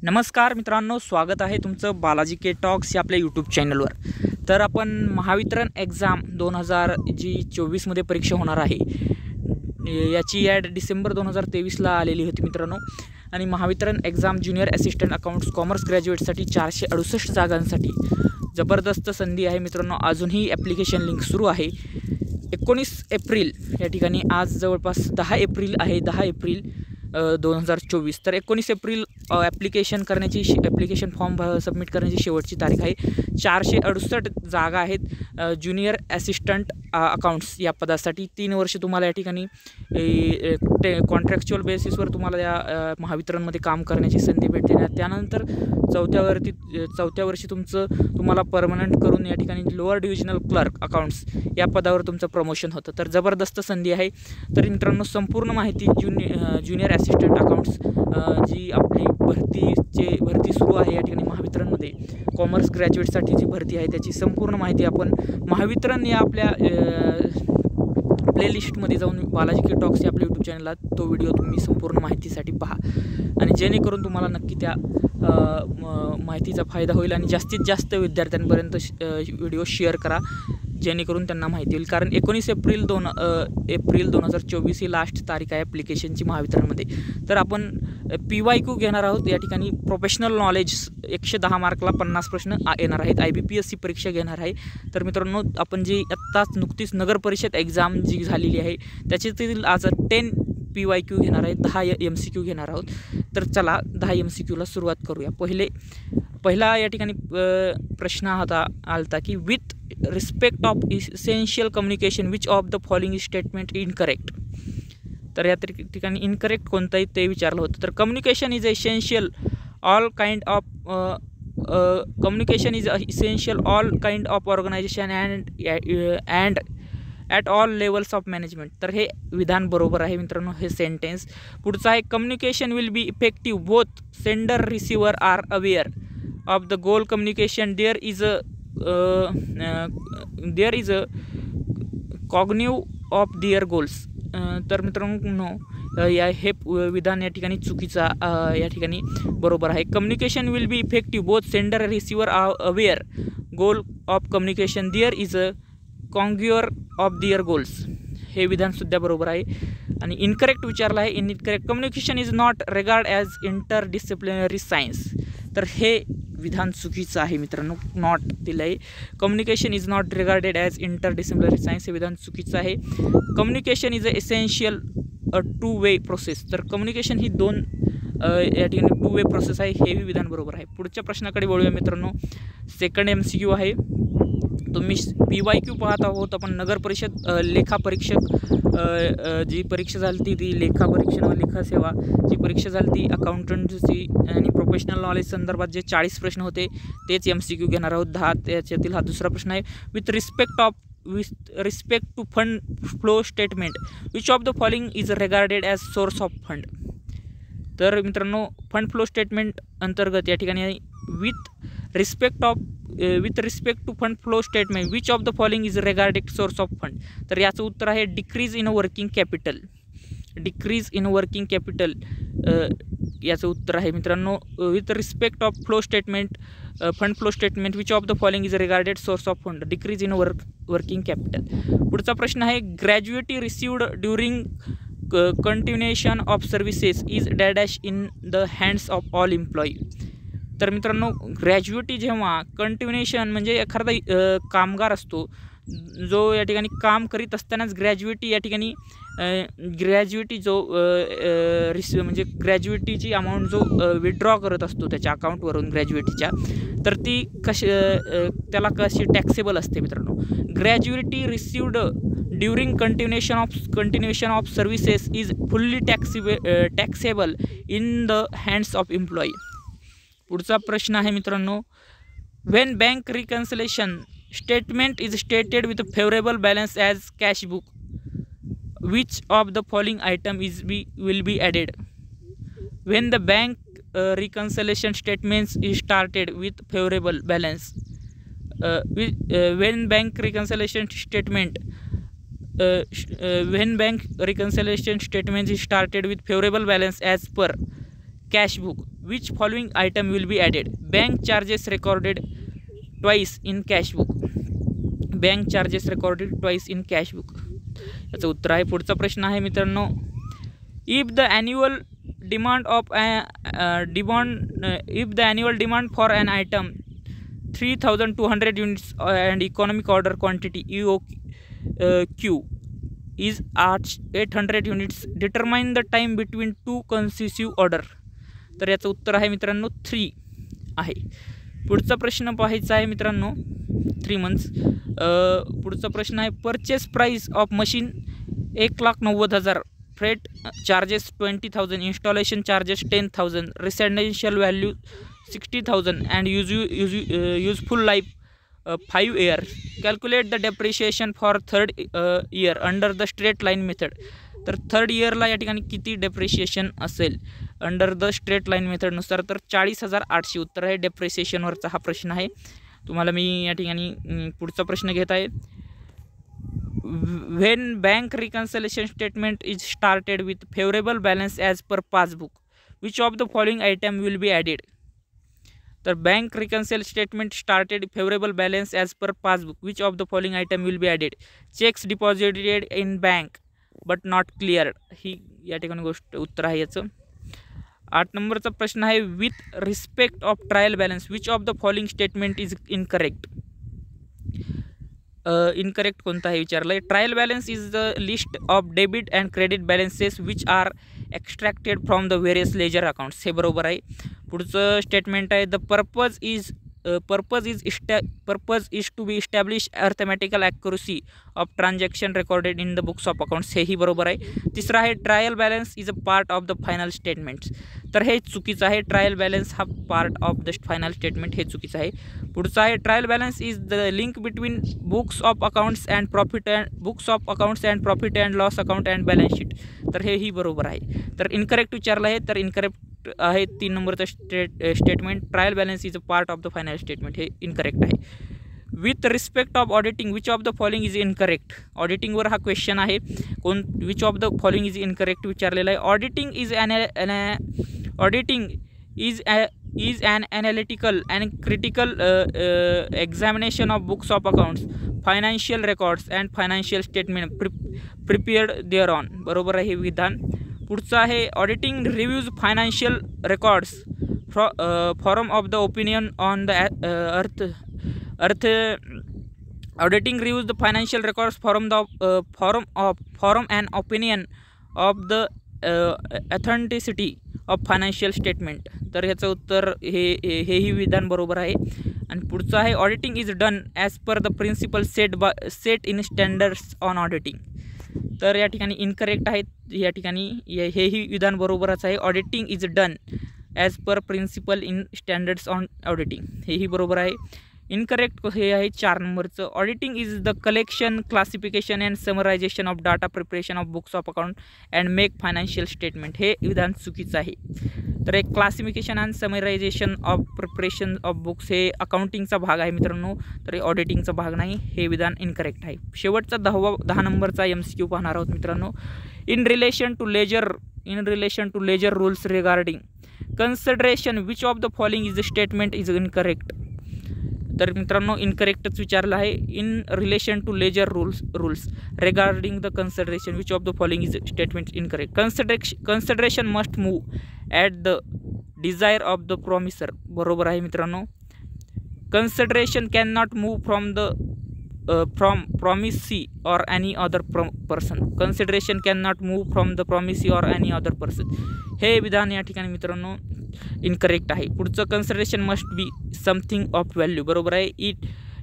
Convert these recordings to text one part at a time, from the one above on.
नमस्कार मित्रांनो, स्वागत आहे तुमचं बालाजी के टॉक्स या आपल्या यूट्यूब चॅनलवर। तर आपण महावितरण एक्झाम 2024मध्ये परीक्षा होणार आहे, याची ॲड डिसेंबर 2023ला आलेली होती मित्रांनो। आणि Mahavitaran exam junior assistant accounts commerce ग्रॅज्युएटसाठी 468 जागांसाठी जबरदस्त संधी आहे मित्रांनो। अजूनही ॲप्लिकेशन लिंक सुरू आहे। 19 एप्रिल या ठिकाणी, आज जवळपास 10 एप्रिल आहे, 10 एप्रिल 2024। तर 19 एप्रिल ॲप्लिकेशन फॉर्म सबमिट करण्याची शेवटची तारीख आहे। 468 जागा आहेत ज्युनियर असिस्टंट अकाउंट्स या पदासाठी। 3 वर्ष तुम्हाला या ठिकाणी कॉन्ट्रॅक्च्युअल बेसिसवर तुम्हाला या महावितरणमध्ये काम करण्याची संधी भेटते। त्यानंतर चौथ्या वर्षी तुम्हाला परमनंट करून या ठिकाणी लोअर डिव्हिजनल क्लर्क अकाउंट्स या पदावर तुमचं प्रमोशन होतं। तर जबरदस्त संधी आहे। तर मित्रांनो, संपूर्ण माहिती ज्युनियर असिस्टंट अकाउंट्स जी आपली भरती सुरू आहे या ठिकाणी महावितरणमध्ये कॉमर्स ग्रॅज्युएटसाठी जी भरती आहे त्याची संपूर्ण माहिती आपण महावितरण या आपल्या प्लेलिस्टमध्ये जाऊन बालाजी के टॉक्स या आपल्या यूट्यूब चॅनलला तो व्हिडिओ तुम्ही संपूर्ण माहितीसाठी पहा, आणि जेणेकरून तुम्हाला नक्की त्या माहितीचा फायदा होईल आणि जास्तीत जास्त विद्यार्थ्यांपर्यंत व्हिडिओ शेअर करा, जेणेकरून त्यांना माहिती होईल। कारण 19 एप्रिल 2024 ही लास्ट तारीख आहे ॲप्लिकेशनची महावितरणमध्ये। तर आपण PYQ घेणार आहोत या ठिकाणी। प्रोफेशनल नॉलेज 110 मार्कला 50 प्रश्न येणार आहेत। IBPSC परीक्षा घेणार आहे। तर मित्रांनो, आपण जी आत्ताच नुकतीच नगर परिषद एक्झाम जी झालेली आहे त्याच्यातील आज 10 PYQ घेणार आहे, 10 MCQ घेणार आहोत। तर चला 10 MCQला सुरुवात करूया। पहिला या ठिकाणी प्रश्न आलता की with respect of essential communication which of the following statement incorrect. तर या ठिकाणी इनकरेक्ट कोणताही ते विचारलं होतं। तर communication is essential all kind of organisation and at all levels of management. तर हे विधान बरोबर आहे मित्रांनो, हे सेंटेन्स। पुढचं आहे communication will be effective both sender receiver are aware of the goal communication there is a cognitive of their goals. तर मित्रांनो, हे विधान या ठिकाणी चुकीचा या ठिकाणी बरोबर आहे। Communication will be effective both sender receiver are aware goal of communication there is a congruence of their goals, हे विधानसुद्धा बरोबर आहे। आणि इनकरेक्ट विचारलं आहे, incorrect communication is not regard as interdisciplinary science. तर हे विधान चुकीचं आहे मित्रांनो, नॉट दिलं आहे। Communication is not regarded as interdisciplinary science हे विधान चुकीचं आहे। Communication is a essential two way process. तर कम्युनिकेशन ही या ठिकाणी 2 वे प्रोसेस आहे, हे विधान बरोबर आहे। पुढच्या प्रश्नाकडे वळूया मित्रांनो। सेकंड MCQ आहे। तुम्ही PYQ पाहत आहोत आपण। नगर परिषद लेखापरीक्षक जी परीक्षा झाली ती लेखा सेवा जी परीक्षा झाली ती अकाउंटंटची आणि प्रोफेशनल नॉलेज संदर्भात जे 40 प्रश्न होते तेच MCQ घेणार आहोत 10। त्याच्यातील हा दुसरा प्रश्न आहे। With respect to fund flow statement which of the following is regarded as source of fund. तर मित्रांनो, फंड फ्लो स्टेटमेंट अंतर्गत या ठिकाणी with respect to fund flow statement which of the following is regarded source of fund. तर याचं उत्तर आहे decrease in working capital. Decrease in working capital याचं उत्तर आहे मित्रांनो। With respect of flow statement fund flow statement which of the following is regarded source of fund, decrease in working capital. पुढचा प्रश्न आहे ग्रॅज्युएटी received during continuation of services is dash in the hands of all employee. तर मित्रांनो, ग्रॅज्युएटी जेव्हा continuation म्हणजे एखादा कामगार असतो जो या ठिकाणी काम करीत असतानाच ग्रॅज्युएटी या ठिकाणी ग्रॅज्युएटी जो म्हणजे ग्रॅज्युएटीची अमाऊंट जो विड्रॉ करत असतो त्याच्या अकाउंटवरून ग्रॅज्युएटीच्या, तर ती त्याला कशी टॅक्सेबल असते मित्रांनो। ग्रॅज्युएटी received during continuation of services is fully taxable in the hands of employee. पुढचा प्रश्न आहे मित्रांनो, when bank reconciliation statement is stated with favourable balance as cash book which of the following item will be added. When the bank reconciliation statements is started with favourable balance when bank reconciliation statement is started with favorable balance as per cash book, which following item will be added. Bank charges recorded twice in cashbook. Bank charges recorded twice in cashbook. याचं उत्तर आहे. पुढचा प्रश्न आहे मित्रांनो, if the annual demand for an item 3200 units and economic order quantity EOQ is 800 units, determine the time between two consecutive order. तर याचं उत्तर आहे मित्रांनो 3 आहे. पुढचा प्रश्न पाहायचा आहे मित्रांनो 3 months. पुढचा प्रश्न आहे, purchase price of machine 1,90,000, freight charges 20,000, installation charges 10,000, residential value 60,000 and useful life 5 years. Calculate the depreciation for third year under the straight line method. तर थर्ड इयरला या ठिकाणी किती डेप्रिशिएशन असेल अंडर द स्ट्रेट लाईन मेथडनुसार? तर 40,800 उत्तर आहे. डेप्रिसिएशनवरचा हा प्रश्न आहे. तुम्हाला मी या ठिकाणी पुढचा प्रश्न घेत आहे. When bank reconciliation statement is started with favourable balance as per passbook, which of the following item will be added. तर bank reconcile statement started favourable balance as per passbook, which of the following item will be added. Cheques deposited in bank but not cleared, ही या ठिकाणी गोष्ट उत्तर आहे याचं. 8 नंबरचा प्रश्न आहे, with respect of trial balance which of the following statement is incorrect. Incorrect कोणता आहे विचारलं आहे. Trial balance is the list of debit and credit balances which are extracted from the various ledger accounts. हे बरोबर आहे. पुढचं statement आहे, the purpose is to be establish arithmetical accuracy of transaction recorded in the books of accounts. हेही बरोबर आहे. तिसरं आहे, trial balance is a part of the final statements. तर हे चुकीचं आहे. ट्रायल बॅलन्स हा part of the final statement, हे चुकीचं आहे. पुढचं आहे, trial balance is the link between books of accounts and profit and loss account and balance sheet. तर हेही बरोबर आहे. तर इनकरेक्ट विचारलं आहे. तर इनकरेक्ट आहे 3 नंबरचं statement, trial balance is a part of the final statement, हे इनकरेक्ट आहे. With respect of auditing which of the following is incorrect. ऑडिटिंगवर हा क्वेश्चन आहे. Which of the following is incorrect विचारलेला आहे. Auditing is an analytical and critical examination of books of accounts, financial records and financial statement prepared there on. बरोबर आहे हे विधान. पुढचं आहे, auditing reviews financial records form of the opinion on the earth auditing reviews the financial records form and opinion of the authenticity of financial statement. तर ह्याचं उत्तर हेही विधान बरोबर आहे. आणि पुढचं आहे, auditing is done as per the principle set in standards on auditing. तर या ठिकाणी इनकरेक्ट आहेत. या ठिकाणी हेही विधान बरोबरच आहे. Auditing is done as per principle in standards on auditing, हेही बरोबर आहे. इनकरेक्ट हे आहे 4 नंबरचं, auditing is the collection, classification and summarisation of data, preparation of books of account and make financial statement. हे विधान चुकीचं आहे. तर एक classification and summarisation of preparation of books हे अकाउंटिंगचा भाग आहे मित्रांनो, तर ऑडिटिंगचा भाग नाही. हे विधान इनकरेक्ट आहे. शेवटचा 10 नंबरचा MCQ पाहणार आहोत मित्रांनो. In relation to ledger rules regarding consideration which of the following is the statement is incorrect. तर मित्रांनो इनकरेक्टच विचारलं आहे. In relation to ledger rules regarding the consideration which of the following is statement incorrect. Consideration must move at the desire of the promiser. बरोबर आहे मित्रांनो. Consideration can not move from promisee or any other person. Consideration cannot move from the promisee or any other person. हे विधान या ठिकाणी मित्रांनो incorrect आहे. पुढचं, consideration must be something of value. बरोबर आहे.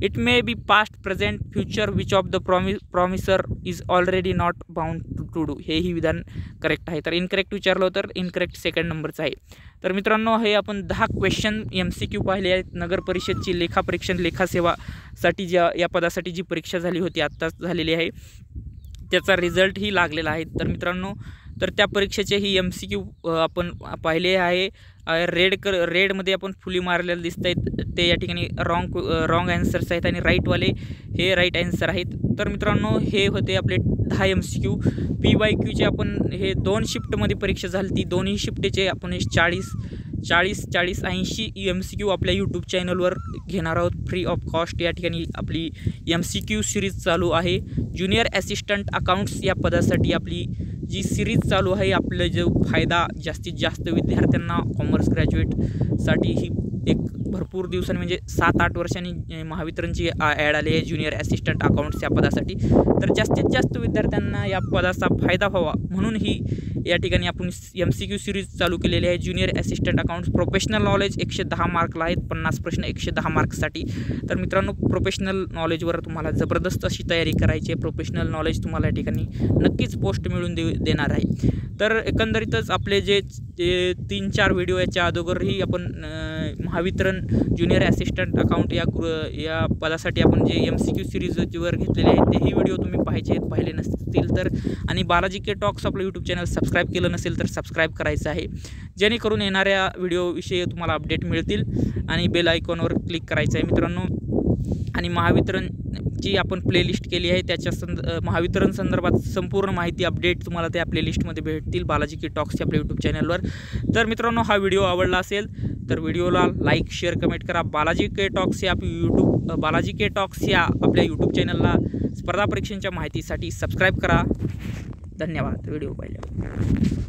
It may be past, present, future which of the promiser is already not bound to do. हेही विधान करेक्ट आहे. तर इनकरेक्ट विचारलं तर इनकरेक्ट 2nd नंबरचं आहे. तर मित्रांनो हे आपण 10 क्वेश्चन MCQ पाहिले आहेत. नगर परिषदची लेखापरीक्षण लेखासेवासाठी या पदासाठी जी परीक्षा झाली होती आत्ताच झालेली आहे, त्याचा रिझल्टही लागलेला आहे. तर मित्रांनो तर त्या परीक्षेचेही MCQ आपण पाहिले आहे. रेडमध्ये आपण फुली मारलेलं दिसत आहेत, ते या ठिकाणी रॉंग ॲन्सर्स आहेत आणि राईटवाले हे राईट ॲन्सर आहेत. तर मित्रांनो हे होते आपले 10 MCQ. PYQचे आपण हे 2 शिफ्टमध्ये परीक्षा झाली ती. दोन्ही शिफ्टचे आपण 40 40-80 MCQ आपल्या यूट्यूब चॅनलवर घेणार आहोत फ्री ऑफ कॉस्ट। या ठिकाणी आपली MCQ सिरीज चालू आहे। ज्युनियर असिस्टंट अकाउंट्स या पदासाठी आपली जी सिरीज चालू आहे, आपलं जो फायदा जास्तीत जास्त विद्यार्थ्यांना कॉमर्स ग्रॅज्युएटसाठी ही एक भरपूर दिवसांनी म्हणजे 7-8 वर्षांनी महावितरणची ॲड आली आहे ज्युनियर असिस्टंट अकाउंट्स या पदासाठी। तर जास्तीत जास्त विद्यार्थ्यांना या पदाचा फायदा व्हावा म्हणून ही या ठिकाणी आपण MCQ सिरीज चालू केलेली आहे। Junior assistant accounts professional knowledge 110 मार्कला आहेत, 50 प्रश्न 110 मार्क्ससाठी। तर मित्रांनो, प्रोफेशनल नॉलेजवर तुम्हाला जबरदस्त अशी तयारी करायची आहे। प्रोफेशनल नॉलेज तुम्हाला या ठिकाणी नक्कीच पोस्ट मिळून देणार आहे। तर एकंदरीतच आपले जे 3-4 व्हिडिओ याच्या अगोदरही आपण महावितरण ज्युनियर असिस्टंट अकाउंट या पदासाठी आपण जे MCQ सिरीजवर घेतलेले आहेत तेही व्हिडिओ तुम्ही पाहिले नसतील तर, आणि बालाजी के टॉक्स आपलं यूट्यूब चॅनल सबस्क्राईब केलं नसेल तर सबस्क्राईब करायचं आहे, जेणेकरून येणाऱ्या व्हिडिओविषयी तुम्हाला अपडेट मिळतील। आणि बेल आयकॉनवर क्लिक करायचं आहे मित्रांनो। आणि महावितरणची आपण प्लेलिस्ट केली आहे, त्याच्या महावितरण संदर्भात संपूर्ण माहिती अपडेट तुम्हाला त्या प्लेलिस्टमध्ये भेटतील बालाजी के टॉक्स आपल्या यूट्यूब चॅनलवर। तर मित्रांनो, हा व्हिडिओ आवडला असेल तर व्हिडिओला लाईक, शेअर, कमेंट करा। बालाजी के टॉक्स या आपल्या यूट्यूब चॅनलला स्पर्धा परीक्षांच्या माहितीसाठी सबस्क्राईब करा। धन्यवाद व्हिडिओ पाहिल्यावर।